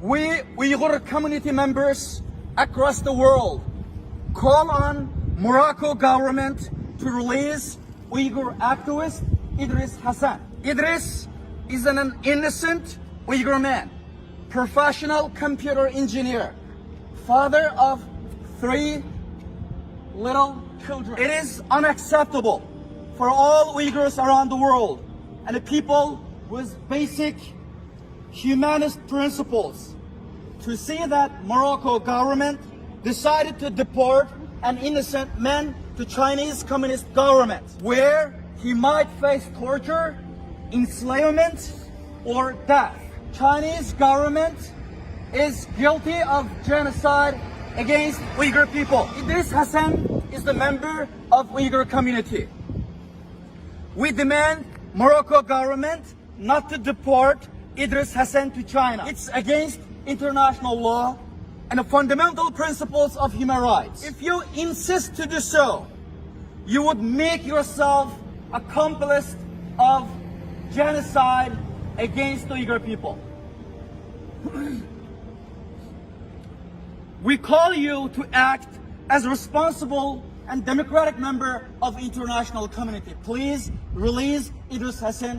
We Uyghur community members across the world call on Morocco government to release Uyghur activist Idris Hasan. Idris is an innocent Uyghur man, professional computer engineer, father of 3 little children. It is unacceptable for all Uyghurs around the world and the people with basic humanist principles to see that Morocco government decided to deport an innocent man to Chinese communist government, where he might face torture, enslavement, or death. Chinese government is guilty of genocide against Uyghur people. Idris Hasan is the member of Uyghur community. We demand Morocco government not to deport Idris Hasan to China. It's against international law and the fundamental principles of human rights. If you insist to do so, you would make yourself accomplice of genocide against the Uyghur people. We call you to act as a responsible and democratic member of international community. Please release Idris Hasan.